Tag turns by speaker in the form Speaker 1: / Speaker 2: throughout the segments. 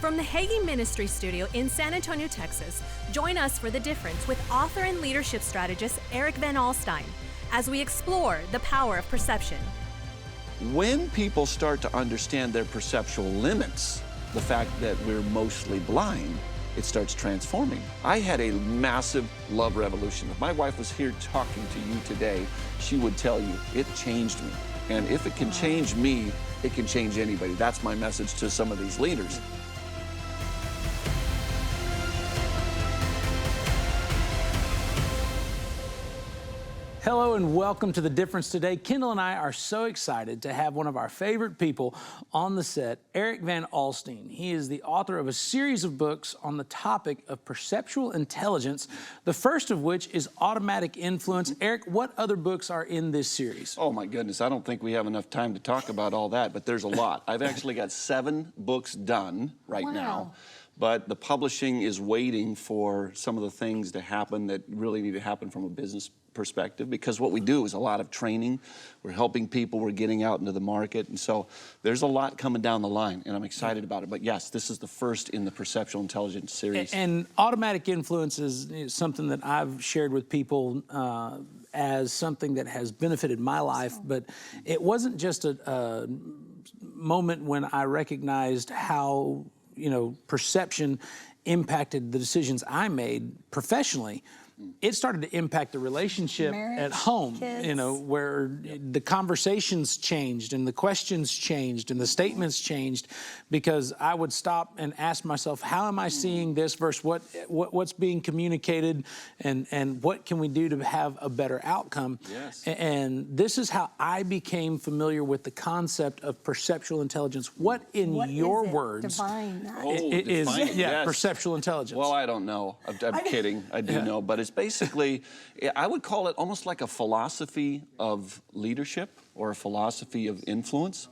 Speaker 1: From the Hagee Ministry Studio in San Antonio, Texas, join us for The Difference with author and leadership strategist Erik Van Alstine as we explore the power of perception.
Speaker 2: When people start to understand their perceptual limits, the fact that we're mostly blind, it starts transforming. I had a massive love revolution. If my wife was here talking to you today, she would tell you, it changed me. And if it can change me, it can change anybody. That's my message to some of these leaders.
Speaker 3: Hello and welcome to The Difference today. Kendal and I are so excited to have one of our favorite people on the set, Erik Van Alstine. He is the author of a series of books on the topic of perceptual intelligence, the first of which is Automatic Influence. Erik, what other books are in this series?
Speaker 2: Oh my goodness, I don't think we have enough time to talk about all that, but there's a lot. I've actually got 7 books done right now. But the publishing is waiting for some of the things to happen that really need to happen from a business perspective, because what we do is a lot of training. We're helping people, we're getting out into the market, and so there's a lot coming down the line, and I'm excited about it. But yes, this is the first in the Perceptual Intelligence series.
Speaker 3: And Automatic Influence is something that I've shared with people as something that has benefited my life, but it wasn't just a moment when I recognized how perception impacted the decisions I made professionally. It started to impact the relationship at home,
Speaker 4: kids.
Speaker 3: Where the conversations changed and the questions changed and the statements changed, because I would stop and ask myself, how am I seeing this versus what's being communicated, and what can we do to have a better outcome?
Speaker 2: Yes.
Speaker 3: And this is how I became familiar with the concept of perceptual intelligence. What your words
Speaker 4: Define that.
Speaker 3: is
Speaker 2: yes.
Speaker 3: perceptual intelligence?
Speaker 2: Well, I don't know. I'm kidding. I do know. But it's basically, I would call it almost like a philosophy of leadership or a philosophy of influence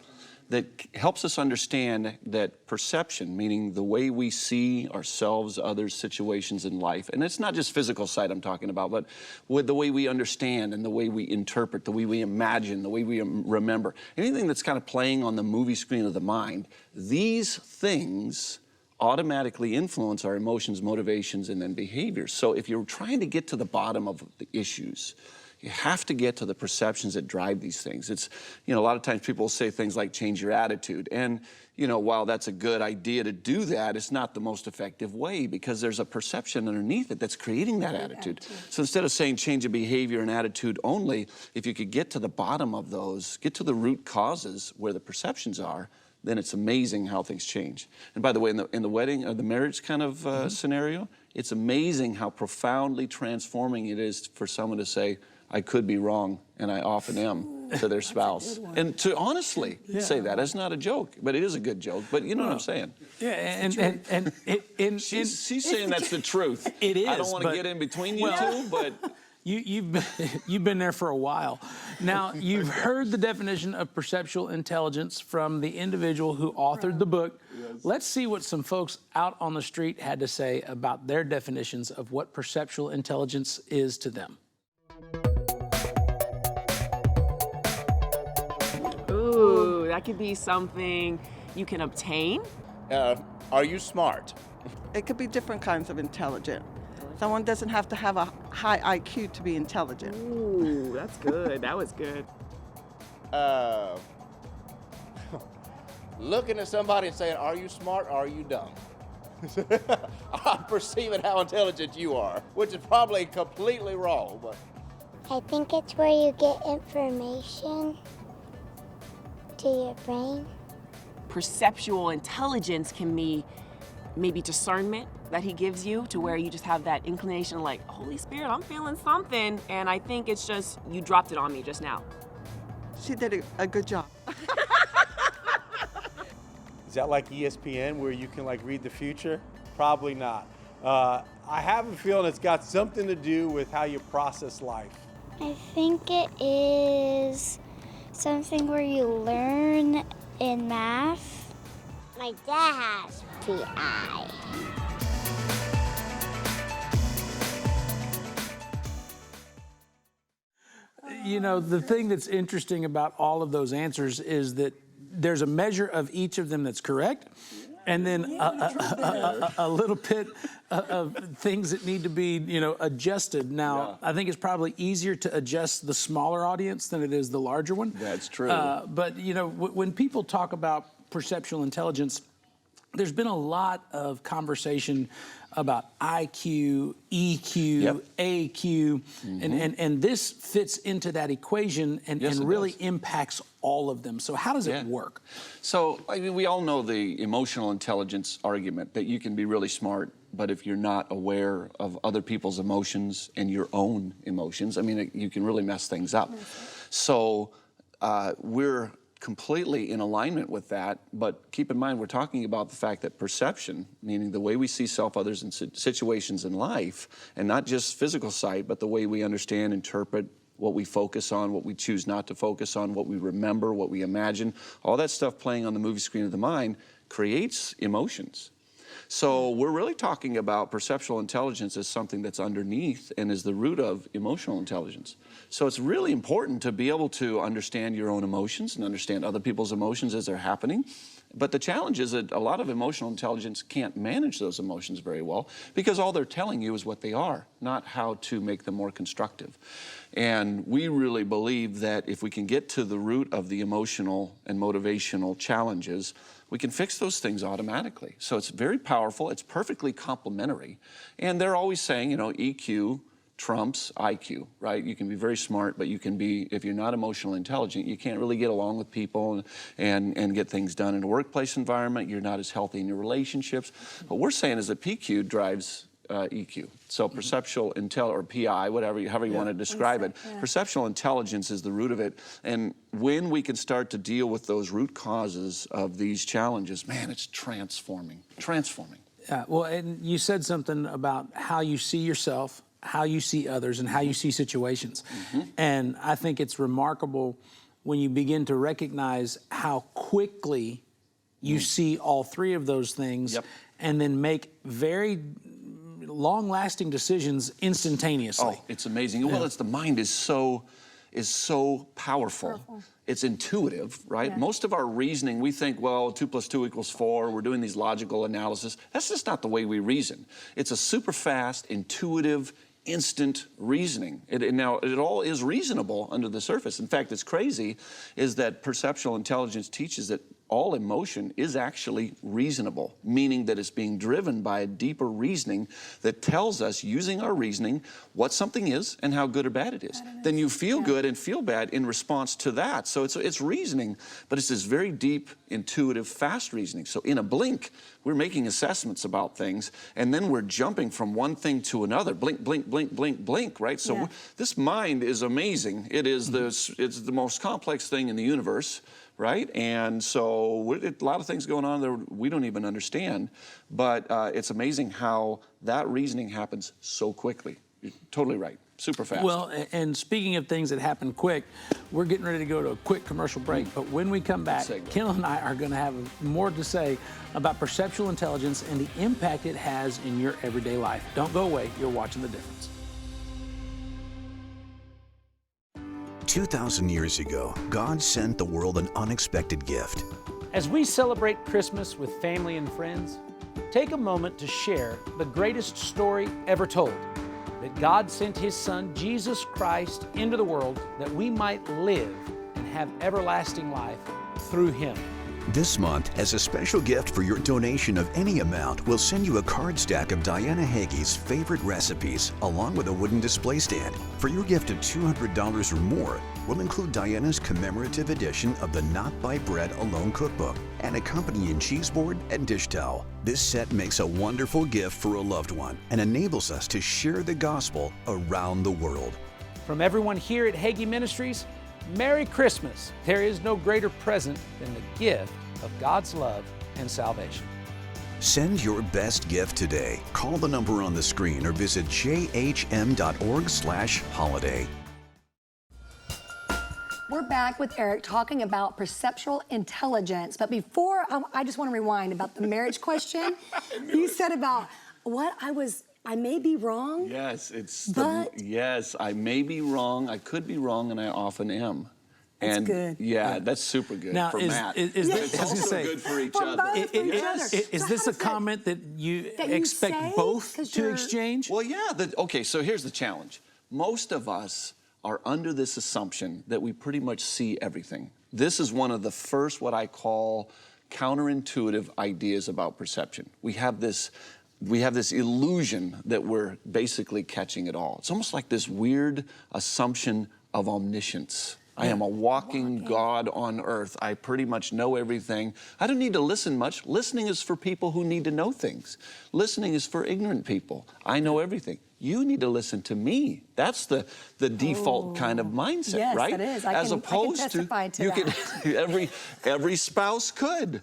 Speaker 2: that helps us understand that perception, meaning the way we see ourselves, others, situations in life, and it's not just physical sight I'm talking about, but with the way we understand and the way we interpret, the way we imagine, the way we remember, anything that's kind of playing on the movie screen of the mind, these things automatically influence our emotions, motivations, and then behaviors. So if you're trying to get to the bottom of the issues, you have to get to the perceptions that drive these things. It's, a lot of times people say things like change your attitude. And, while that's a good idea to do that, it's not the most effective way, because there's a perception underneath it that's creating that attitude. So instead of saying change a behavior and attitude only, if you could get to the bottom of those, get to the root causes where the perceptions are, then it's amazing how things change. And by the way, in the wedding or the marriage kind of scenario, it's amazing how profoundly transforming it is for someone to say, I could be wrong, and I often am, to their spouse. And to honestly say that. It's not a joke, but it is a good joke. But you know what I'm saying?
Speaker 3: Yeah, and
Speaker 2: she's saying that's the truth.
Speaker 3: It is.
Speaker 2: I don't want to get in between you two, but
Speaker 3: You've been there for a while. Now, you've heard the definition of perceptual intelligence from the individual who authored the book. Yes. Let's see what some folks out on the street had to say about their definitions of what perceptual intelligence is to them.
Speaker 5: Ooh, that could be something you can obtain.
Speaker 6: Are you smart?
Speaker 4: It could be different kinds of intelligence. Someone doesn't have to have a high IQ to be intelligent.
Speaker 5: Ooh, that's good. That was good.
Speaker 6: Looking at somebody and saying, are you smart or are you dumb? I'm perceiving how intelligent you are, which is probably completely wrong, but.
Speaker 7: I think it's where you get information to your brain.
Speaker 5: Perceptual intelligence can be maybe discernment that he gives you, to where you just have that inclination like, Holy Spirit, I'm feeling something. And I think it's just, you dropped it on me just now.
Speaker 4: She did a good job.
Speaker 8: Is that like ESPN where you can read the future? Probably not. I have a feeling it's got something to do with how you process life.
Speaker 7: I think it is something where you learn in math. My dad has PI.
Speaker 3: The thing that's interesting about all of those answers is that there's a measure of each of them that's correct, And then a little bit of things that need to be, adjusted. Now, I think it's probably easier to adjust the smaller audience than it is the larger one.
Speaker 2: That's true.
Speaker 3: But, when people talk about perceptual intelligence, there's been a lot of conversation about IQ, EQ, AQ, and this fits into that equation and really impacts all of them. So how does it work?
Speaker 2: So, we all know the emotional intelligence argument that you can be really smart, but if you're not aware of other people's emotions and your own emotions, you can really mess things up. So we're completely in alignment with that, but keep in mind we're talking about the fact that perception, meaning the way we see self, others, and situations in life, and not just physical sight, but the way we understand, interpret, what we focus on, what we choose not to focus on, what we remember, what we imagine, all that stuff playing on the movie screen of the mind creates emotions. So we're really talking about perceptual intelligence as something that's underneath and is the root of emotional intelligence. So it's really important to be able to understand your own emotions and understand other people's emotions as they're happening. But the challenge is that a lot of emotional intelligence can't manage those emotions very well because all they're telling you is what they are, not how to make them more constructive. And we really believe that if we can get to the root of the emotional and motivational challenges, we can fix those things automatically. So it's very powerful, it's perfectly complementary. And they're always saying, EQ trumps IQ, right? You can be very smart, but you can be, if you're not emotionally intelligent, you can't really get along with people and get things done in a workplace environment. You're not as healthy in your relationships. What we're saying is that PQ drives EQ. So perceptual or PI, however you want to describe it. Perceptual intelligence is the root of it. And when we can start to deal with those root causes of these challenges, man, it's transforming.
Speaker 3: Well, and you said something about how you see yourself, how you see others, and how you see situations. And I think it's remarkable when you begin to recognize how quickly you see all three of those things and then make very long-lasting decisions instantaneously.
Speaker 2: Oh, it's amazing. Well, the mind is so powerful. It's intuitive, right? Most of our reasoning, we think, well, 2 + 2 = 4. We're doing these logical analysis. That's just not the way we reason. It's a super fast, intuitive, instant reasoning. Now, it all is reasonable under the surface. In fact, it's crazy is that perceptual intelligence teaches that all emotion is actually reasonable, meaning that it's being driven by a deeper reasoning that tells us, using our reasoning, what something is and how good or bad it is. Then you feel good and feel bad in response to that. So it's reasoning, but it's this very deep, intuitive, fast reasoning. So in a blink, we're making assessments about things, and then we're jumping from one thing to another. Blink, blink, blink, blink, blink, right? So this mind is amazing. It's the most complex thing in the universe, right? And so a lot of things going on there we don't even understand, but it's amazing how that reasoning happens so quickly. You're totally right. Super fast.
Speaker 3: Well, and speaking of things that happen quick, we're getting ready to go to a quick commercial break. But when we come back, Kendal and I are going to have more to say about perceptual intelligence and the impact it has in your everyday life. Don't go away. You're watching The Difference.
Speaker 9: 2,000 years ago, God sent the world an unexpected gift.
Speaker 3: As we celebrate Christmas with family and friends, take a moment to share the greatest story ever told. That God sent His Son, Jesus Christ, into the world that we might live and have everlasting life through Him.
Speaker 9: This month, as a special gift for your donation of any amount, we'll send you a card stack of Diana Hagee's favorite recipes, along with a wooden display stand. For your gift of $200 or more, we'll include Diana's commemorative edition of the Not by Bread Alone cookbook, and accompanying cheese board and dish towel. This set makes a wonderful gift for a loved one and enables us to share the gospel around the world.
Speaker 3: From everyone here at Hagee Ministries, Merry Christmas. There is no greater present than the gift of God's love and salvation.
Speaker 9: Send your best gift today. Call the number on the screen or visit jhm.org/holiday.
Speaker 10: We're back with Erik talking about perceptual intelligence. But before, I just want to rewind about the marriage question. You said about what I may be wrong.
Speaker 2: Yes, yes, I may be wrong, I could be wrong, and I often am. And
Speaker 10: good.
Speaker 2: yeah, that's super good
Speaker 3: Now,
Speaker 2: for Matt.
Speaker 3: it's
Speaker 2: also good for each other.
Speaker 3: Is this a comment that you expect both to exchange?
Speaker 2: Well, yeah. Okay, so here's the challenge. Most of us are under this assumption that we pretty much see everything. This is one of the first, what I call, counterintuitive ideas about perception. We have this illusion that we're basically catching it all. It's almost like this weird assumption of omniscience. I am a walking God on earth. I pretty much know everything. I don't need to listen much. Listening is for people who need to know things. Listening is for ignorant people. I know everything. You need to listen to me. That's the default kind of mindset, right?
Speaker 10: Yes, that is.
Speaker 2: As opposed
Speaker 10: I can testify to
Speaker 2: that. Every spouse could.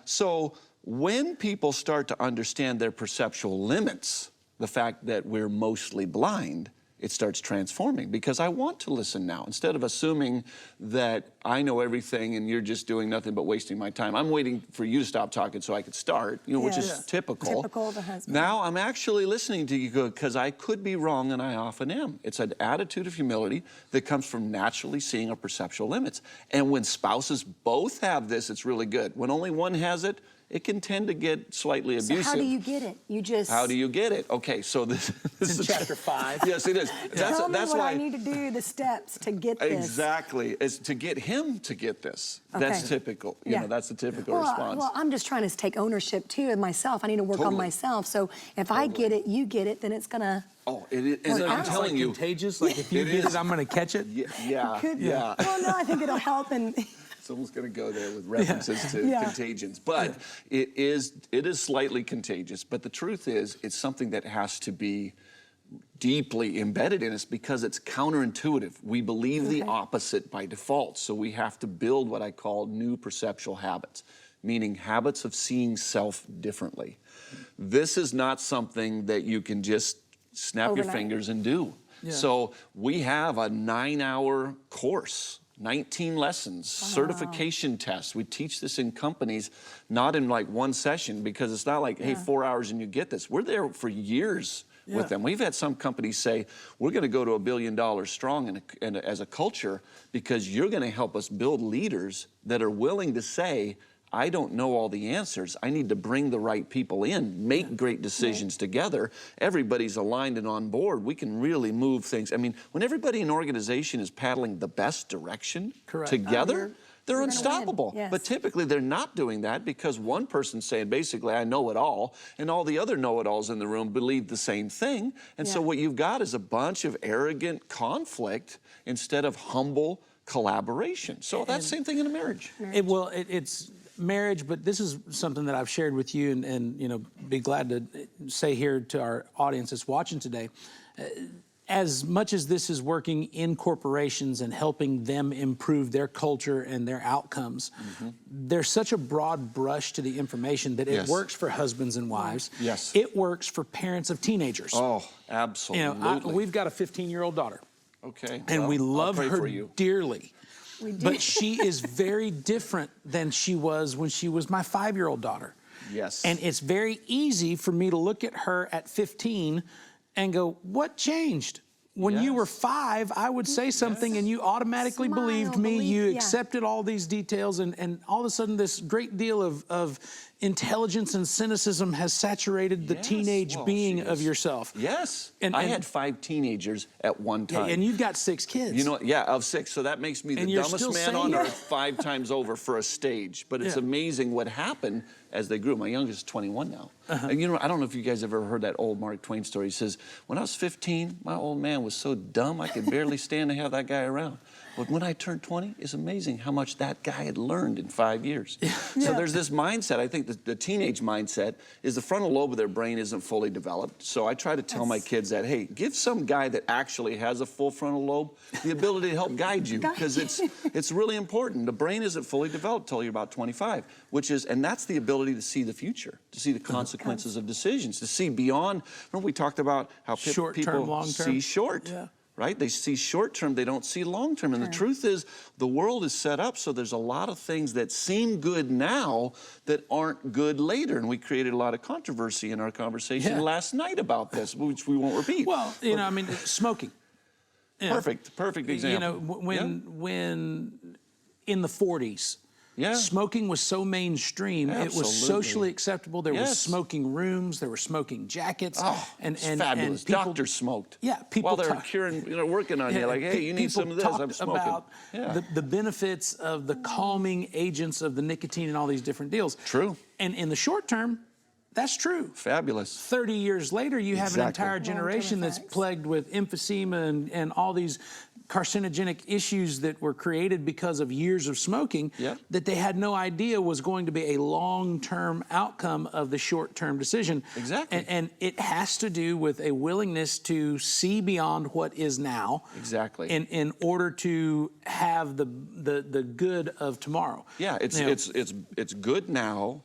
Speaker 2: So when people start to understand their perceptual limits, the fact that we're mostly blind, it starts transforming, because I want to listen now. Instead of assuming that I know everything and you're just doing nothing but wasting my time. I'm waiting for you to stop talking so I could start, which is typical.
Speaker 10: Typical of a husband.
Speaker 2: Now I'm actually listening to you because I could be wrong, and I often am. It's an attitude of humility that comes from naturally seeing our perceptual limits. And when spouses both have this, it's really good. When only one has it, it can tend to get slightly abusive.
Speaker 10: So how do you get it? You just...
Speaker 2: How do you get it? Okay, so this is
Speaker 3: chapter 5.
Speaker 2: Yes, it is.
Speaker 10: Tell me what I need to do, the steps to get this.
Speaker 2: Exactly. It's to get him to get this. Okay. That's typical. You know, that's the typical response.
Speaker 10: Well, I'm just trying to take ownership, too, of myself. I need to work on myself. So if I get it, you get it, then it's going to...
Speaker 2: Oh, it is. I'm telling you.
Speaker 3: Contagious? Like if you get it, I'm going to catch it?
Speaker 2: Yeah. Yeah.
Speaker 10: Well, no, I think it'll help. And
Speaker 2: someone's going to go there with references to contagions. But it is slightly contagious. But the truth is, it's something that has to be deeply embedded in us because it's counterintuitive. We believe the opposite by default. So we have to build what I call new perceptual habits, meaning habits of seeing self differently. This is not something that you can just snap your fingers and do. Yeah. So we have a 9-hour course, 19 lessons, certification tests. We teach this in companies, not in like one session, because it's not like, hey, 4 hours and you get this. We're there for years with them. We've had some companies say, we're going to go to $1 billion strong as a culture because you're going to help us build leaders that are willing to say, I don't know all the answers. I need to bring the right people in, make great decisions together. Everybody's aligned and on board. We can really move things. I mean, when everybody in an organization is paddling the best direction together, they're unstoppable. Yes. But typically they're not doing that because one person's saying, basically, I know it all, and all the other know-it-alls in the room believe the same thing. And so what you've got is a bunch of arrogant conflict instead of humble collaboration. So that's the same thing in a marriage.
Speaker 3: It's marriage, but this is something that I've shared with you and be glad to say here to our audience that's watching today. As much as this is working in corporations and helping them improve their culture and their outcomes, there's such a broad brush to the information that it works for husbands and wives.
Speaker 2: Yes.
Speaker 3: It works for parents of teenagers.
Speaker 2: Oh, absolutely.
Speaker 3: We've got a 15-year-old daughter.
Speaker 2: Okay.
Speaker 3: And we love her dearly. But she is very different than she was when she was my 5-year-old daughter.
Speaker 2: Yes.
Speaker 3: And it's very easy for me to look at her at 15 and go, what changed? When you were 5, I would say something and you automatically believed me. You accepted all these details, and all of a sudden this great deal of intelligence and cynicism has saturated the teenage being of yourself.
Speaker 2: Yes. And I had 5 teenagers at one time.
Speaker 3: And you've got 6 kids.
Speaker 2: You know, of 6. So that makes me the dumbest man on earth 5 times over for a stage. But it's amazing what happened as they grew. My youngest is 21 now. And I don't know if you guys ever heard that old Mark Twain story. He says, when I was 15, my old man was so dumb I could barely stand to have that guy around. But when I turned 20, it's amazing how much that guy had learned in 5 years. So there's this mindset. I think the teenage mindset is the frontal lobe of their brain isn't fully developed. So I try to tell my kids that, hey, give some guy that actually has a full frontal lobe the ability to help guide you, because it's really important. The brain isn't fully developed till you're about 25, and that's the ability to see the future, to see the consequences of decisions, to see beyond. Remember we talked about how people see short. Right? They see short-term, they don't see long-term. And the truth is, the world is set up so there's a lot of things that seem good now that aren't good later. And we created a lot of controversy in our conversation last night about this, which we won't repeat.
Speaker 3: Well, smoking.
Speaker 2: Perfect example.
Speaker 3: When in the 40s, smoking was so mainstream, it was socially acceptable. There was smoking rooms, there were smoking jackets.
Speaker 2: And fabulous.
Speaker 3: And people,
Speaker 2: doctors smoked.
Speaker 3: People
Speaker 2: while they're curing, working on you, like, hey, you need some of this, I'm smoking.
Speaker 3: About the benefits of the calming agents of the nicotine and all these different deals.
Speaker 2: True.
Speaker 3: And in the short term, that's true.
Speaker 2: Fabulous.
Speaker 3: 30 years later, you have an entire generation that's plagued with emphysema and all these carcinogenic issues that were created because of years of smoking that they had no idea was going to be a long-term outcome of the short-term decision.
Speaker 2: Exactly.
Speaker 3: And it has to do with a willingness to see beyond what is now.
Speaker 2: Exactly.
Speaker 3: In order to have the good of tomorrow.
Speaker 2: Yeah, it's good now,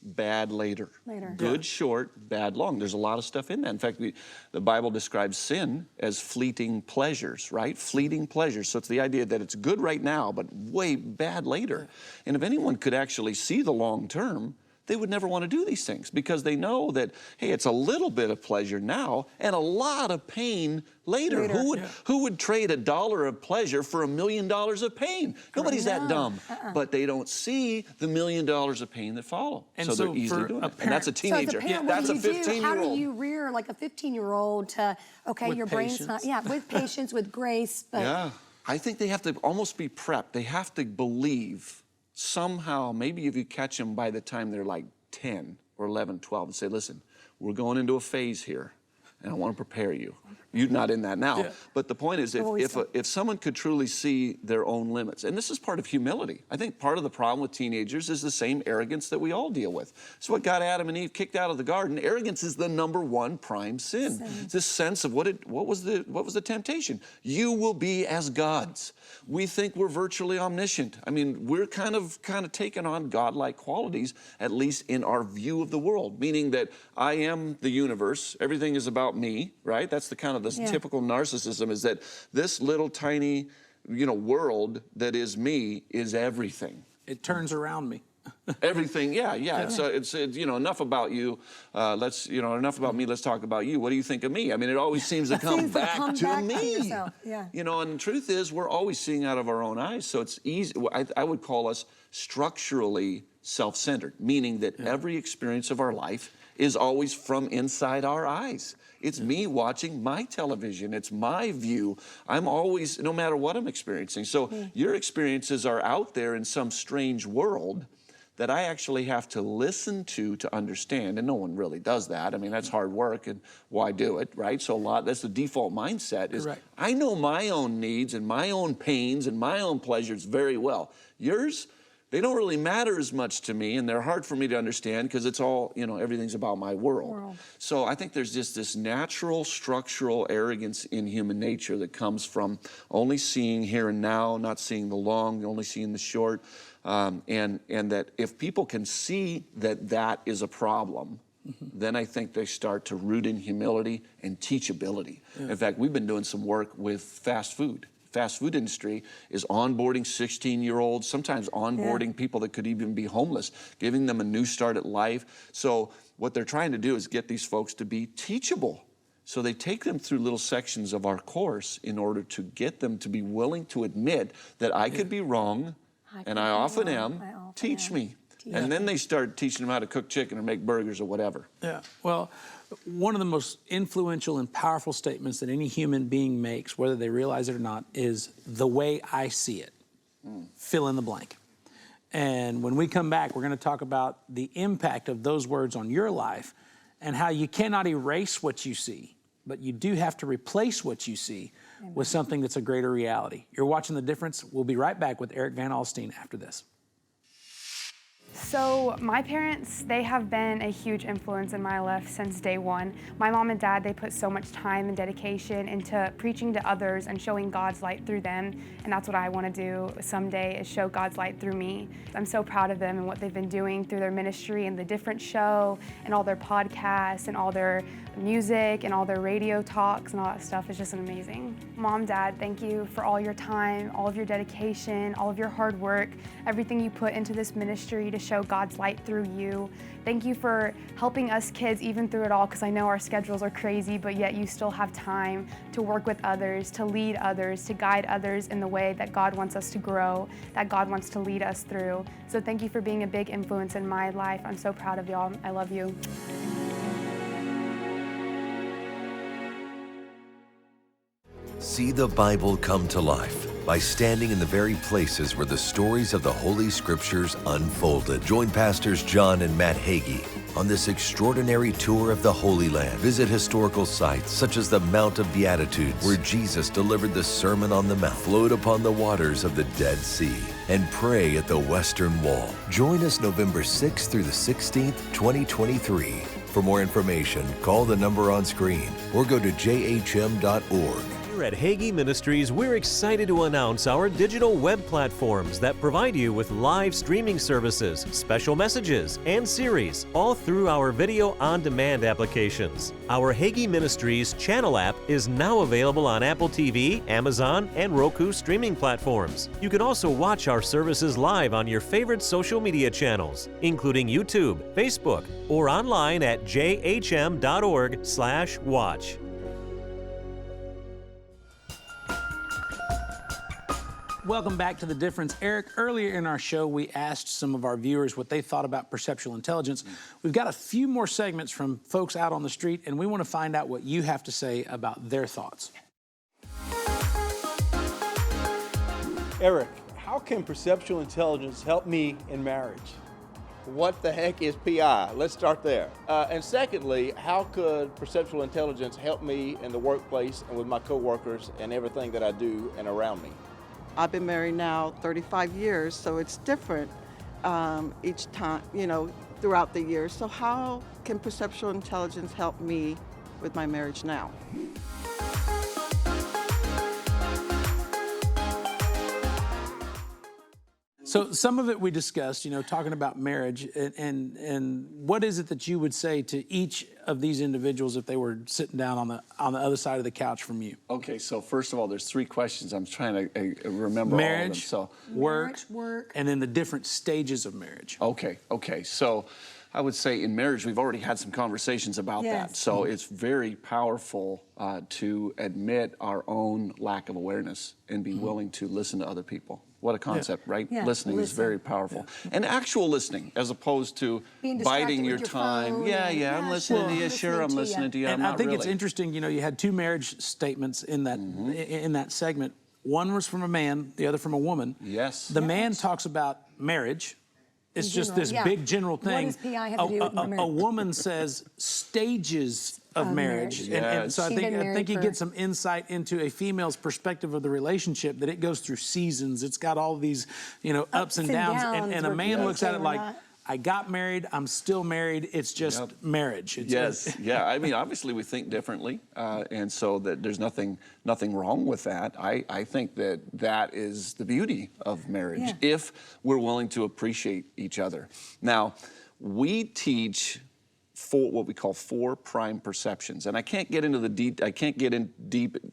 Speaker 2: bad later. Good short, bad long. There's a lot of stuff in that. In fact, the Bible describes sin as fleeting pleasures, right? Fleeting pleasures. So it's the idea that it's good right now, but way bad later. And if anyone could actually see the long term, they would never want to do these things because they know that, hey, it's a little bit of pleasure now and a lot of pain later. Who would trade $1 of pleasure for $1 million of pain? Nobody's that dumb. But they don't see the $1 million of pain that follow.
Speaker 3: And
Speaker 2: so they're easily doing it. And that's a teenager.
Speaker 10: So as a parent,
Speaker 2: that's a 15-year-old.
Speaker 10: How do you rear like a 15-year-old to, okay,
Speaker 3: with
Speaker 10: your brain's not, with patience, with grace. But
Speaker 2: I think they have to almost be prepped. They have to believe somehow, maybe if you catch them by the time they're like 10 or 11, 12, and say, listen, we're going into a phase here, and I want to prepare you. You're not in that now. But the point is, if someone could truly see their own limits, and this is part of humility. I think part of the problem with teenagers is the same arrogance that we all deal with. It's what got Adam and Eve kicked out of the garden. Arrogance is the #1 prime sin. This sense of what was the temptation? You will be as gods. We think we're virtually omniscient. I mean, we're kind of taking on godlike qualities, at least in our view of the world, meaning that I am the universe. Everything is about me, right? That's the kind of this typical narcissism, is that this little tiny, world that is me is everything.
Speaker 3: It turns around me.
Speaker 2: Everything, So it's enough about you. Enough about me. Let's talk about you. What do you think of me? I mean, it always seems to come back to me. And the truth is, we're always seeing out of our own eyes. So it's easy. I would call us structurally self-centered, meaning that every experience of our life is always from inside our eyes. It's me watching my television. It's my view. I'm always, no matter what I'm experiencing. So your experiences are out there in some strange world that I actually have to listen to understand, and no one really does that. I mean, that's hard work, and why do it, right? So that's the default mindset is, I know my own needs and my own pains and my own pleasures very well. Yours, they don't really matter as much to me, and they're hard for me to understand because it's all, everything's about my world. So I think there's just this natural structural arrogance in human nature that comes from only seeing here and now, not seeing the long, only seeing the short. And that if people can see that is a problem, then I think they start to root in humility and teachability. In fact, we've been doing some work with fast food. Fast food industry is onboarding 16-year-olds, sometimes onboarding people that could even be homeless, giving them a new start at life. So what they're trying to do is get these folks to be teachable. So they take them through little sections of our course in order to get them to be willing to admit that I could be wrong, and I often am. Teach me. And then they start teaching them how to cook chicken or make burgers or whatever.
Speaker 3: Well, one of the most influential and powerful statements that any human being makes, whether they realize it or not, is the way I see it. Fill in the blank. And when we come back, we're going to talk about the impact of those words on your life and how you cannot erase what you see, but you do have to replace what you see with something that's a greater reality. You're watching The Difference. We'll be right back with Erik Van Alstine after this.
Speaker 11: So my parents, they have been a huge influence in my life since day one. My mom and dad, they put so much time and dedication into preaching to others and showing God's light through them. And that's what I want to do someday, is show God's light through me. I'm so proud of them and what they've been doing through their ministry and The Different Show and all their podcasts and all their music and all their radio talks and all that stuff. Is just amazing. Mom, Dad, thank you for all your time, all of your dedication, all of your hard work, everything you put into this ministry to show God's light through you. Thank you for helping us kids even through it all, because I know our schedules are crazy, but yet you still have time to work with others, to lead others, to guide others in the way that God wants us to grow, that God wants to lead us through. So thank you for being a big influence in my life. I'm so proud of y'all. I love you.
Speaker 12: See the Bible come to life by standing in the very places where the stories of the Holy Scriptures unfolded. Join Pastors John and Matt Hagee on this extraordinary tour of the Holy Land. Visit historical sites such as the Mount of Beatitudes, where Jesus delivered the Sermon on the Mount, float upon the waters of the Dead Sea, and pray at the Western Wall. Join us November 6th through the 16th, 2023. For more information, call the number on screen or go to jhm.org.
Speaker 13: Here at Hagee Ministries, we're excited to announce our digital web platforms that provide you with live streaming services, special messages, and series, all through our video on-demand applications. Our Hagee Ministries channel app is now available on Apple TV, Amazon, and Roku streaming platforms. You can also watch our services live on your favorite social media channels, including YouTube, Facebook, or online at jhm.org/watch.
Speaker 3: Welcome back to The Difference. Eric, earlier in our show, we asked some of our viewers what they thought about perceptual intelligence. We've got a few more segments from folks out on the street, and we want to find out what you have to say about their thoughts.
Speaker 8: Eric, how can perceptual intelligence help me in marriage?
Speaker 6: What the heck is PI? Let's start there. And secondly, how could perceptual intelligence help me in the workplace and with my coworkers and everything that I do and around me?
Speaker 4: I've been married now 35 years, so it's different each time, throughout the years. So how can perceptual intelligence help me with my marriage now?
Speaker 3: So some of it we discussed, talking about marriage, and what is it that you would say to each of these individuals if they were sitting down on the other side of the couch from you?
Speaker 2: Okay, so first of all, there's three questions. I'm trying to remember
Speaker 3: marriage,
Speaker 2: all of them. So
Speaker 3: work, and then the different stages of marriage.
Speaker 2: Okay. So I would say in marriage, we've already had some conversations about that. So it's very powerful to admit our own lack of awareness and be willing to listen to other people. What a concept, right?
Speaker 10: Yeah,
Speaker 2: listening is very powerful. Yeah. And actual listening, as opposed to biding your time. Yeah, I'm listening to you. Sure, I'm listening to you.
Speaker 3: And I think
Speaker 2: really.
Speaker 3: It's interesting, you had two marriage statements in that in that segment. One was from a man, the other from a woman.
Speaker 2: Yes.
Speaker 3: The man talks about marriage. It's just this big general thing.
Speaker 10: What does PI have to do with marriage?
Speaker 3: A woman says stages of marriage.
Speaker 2: Yes.
Speaker 3: And so I think you get some insight into a female's perspective of the relationship, that it goes through seasons. It's got all these, ups and downs. And a man looks at it like, I got married, I'm still married, it's just marriage.
Speaker 2: Yeah, I mean, obviously we think differently, and so that there's nothing wrong with that. I think that is the beauty of marriage, if we're willing to appreciate each other. Now, we teach what we call 4 prime perceptions, and I can't get into deep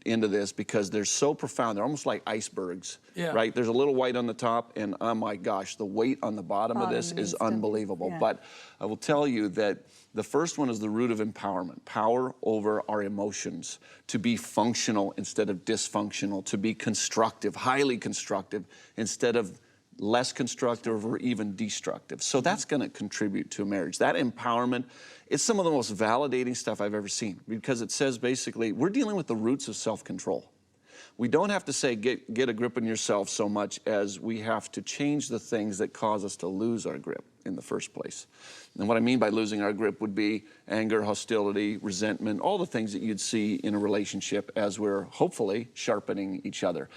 Speaker 2: into this because they're so profound. They're almost like icebergs, right? There's a little white on the top, and oh my gosh, the weight on the bottom of this is unbelievable. But I will tell you that the first one is the root of empowerment, power over our emotions, to be functional instead of dysfunctional, to be constructive, highly constructive, instead of less constructive or even destructive. So that's going to contribute to a marriage. That empowerment, it's some of the most validating stuff I've ever seen, because it says basically we're dealing with the roots of self-control. We don't have to say get a grip on yourself so much as we have to change the things that cause us to lose our grip in the first place. And what I mean by losing our grip would be anger, hostility, resentment, all the things that you'd see in a relationship as we're hopefully sharpening each other.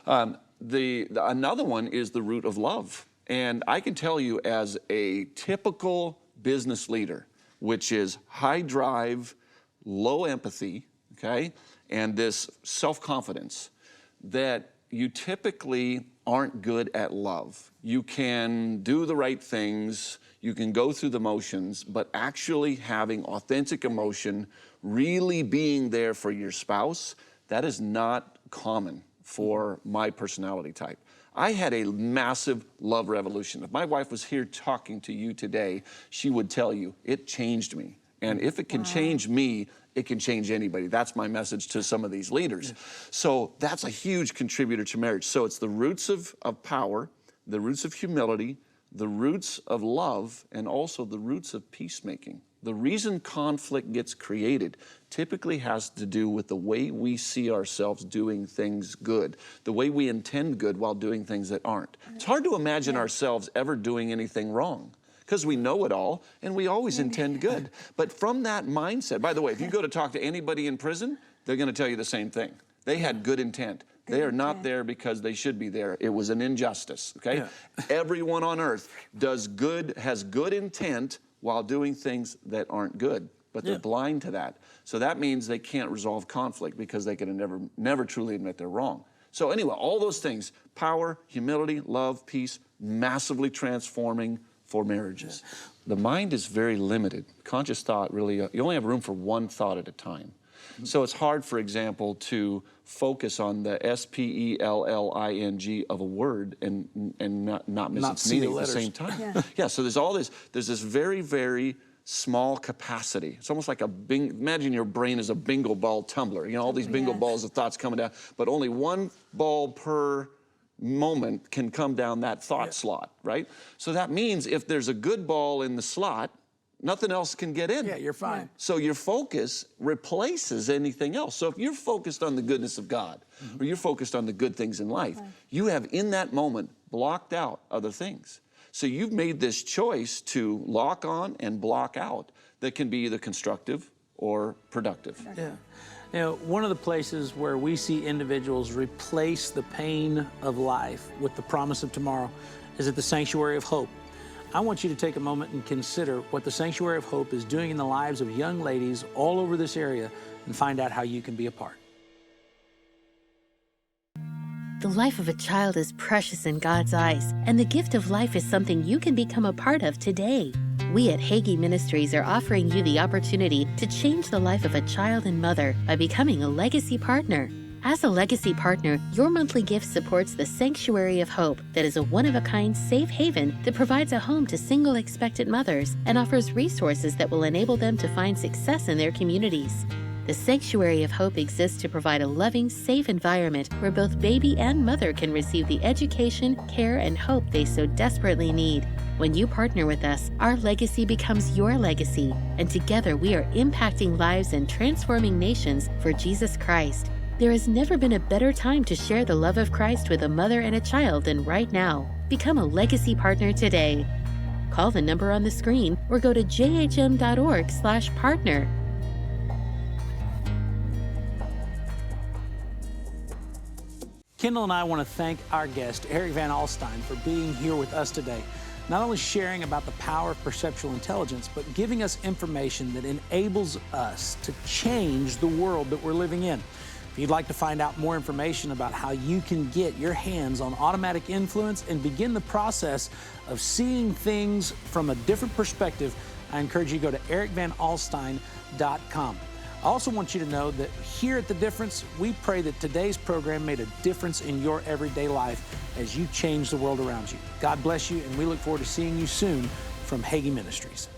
Speaker 2: Another one is the root of love. And I can tell you, as a typical business leader, which is high drive, low empathy, okay, and this self-confidence, that you typically aren't good at love. You can do the right things, you can go through the motions, but actually having authentic emotion, really being there for your spouse, that is not common for my personality type. I had a massive love revolution. If my wife was here talking to you today, she would tell you, it changed me. And if it can change me, it can change anybody. That's my message to some of these leaders. So that's a huge contributor to marriage. So it's the roots of power, the roots of humility, the roots of love, and also the roots of peacemaking. The reason conflict gets created typically has to do with the way we see ourselves doing things good, the way we intend good while doing things that aren't. It's hard to imagine ourselves ever doing anything wrong, because we know it all and we always intend good. But from that mindset, by the way, if you go to talk to anybody in prison, they're going to tell you the same thing. They had good intent. They are not there because they should be there. It was an injustice, okay? Everyone on earth has good intent while doing things that aren't good, but they're blind to that. So that means they can't resolve conflict because they can never truly admit they're wrong. So anyway, all those things, power, humility, love, peace, massively transforming for marriages. The mind is very limited. Conscious thought really, you only have room for one thought at a time. So it's hard, for example, to focus on the spelling of a word and not miss its meaning at the same time. So there's this very, very small capacity. It's almost like imagine your brain is a bingo ball tumbler. You know, all these bingo balls of thoughts coming down, but only one ball per moment can come down that thought slot, right? So that means if there's a good ball in the slot, nothing else can get in.
Speaker 3: Yeah, you're fine.
Speaker 2: So your focus replaces anything else. So if you're focused on the goodness of God, or you're focused on the good things in life, you have in that moment blocked out other things. So you've made this choice to lock on and block out that can be either constructive or productive.
Speaker 3: Yeah. You know, one of the places where we see individuals replace the pain of life with the promise of tomorrow is at the Sanctuary of Hope. I want you to take a moment and consider what the Sanctuary of Hope is doing in the lives of young ladies all over this area and find out how you can be a part.
Speaker 14: The life of a child is precious in God's eyes, and the gift of life is something you can become a part of today. We at Hagee Ministries are offering you the opportunity to change the life of a child and mother by becoming a legacy partner. As a legacy partner, your monthly gift supports the Sanctuary of Hope, that is a one-of-a-kind safe haven that provides a home to single expectant mothers and offers resources that will enable them to find success in their communities. The Sanctuary of Hope exists to provide a loving, safe environment where both baby and mother can receive the education, care, and hope they so desperately need. When you partner with us, our legacy becomes your legacy, and together we are impacting lives and transforming nations for Jesus Christ. There has never been a better time to share the love of Christ with a mother and a child than right now. Become a legacy partner today. Call the number on the screen or go to jhm.org/partner.
Speaker 3: Kendal and I want to thank our guest, Erik Van Alstine, for being here with us today. Not only sharing about the power of perceptual intelligence, but giving us information that enables us to change the world that we're living in. If you'd like to find out more information about how you can get your hands on automatic influence and begin the process of seeing things from a different perspective, I encourage you to go to erikvanalstine.com. I also want you to know that here at The Difference, we pray that today's program made a difference in your everyday life as you change the world around you. God bless you, and we look forward to seeing you soon from Hagee Ministries.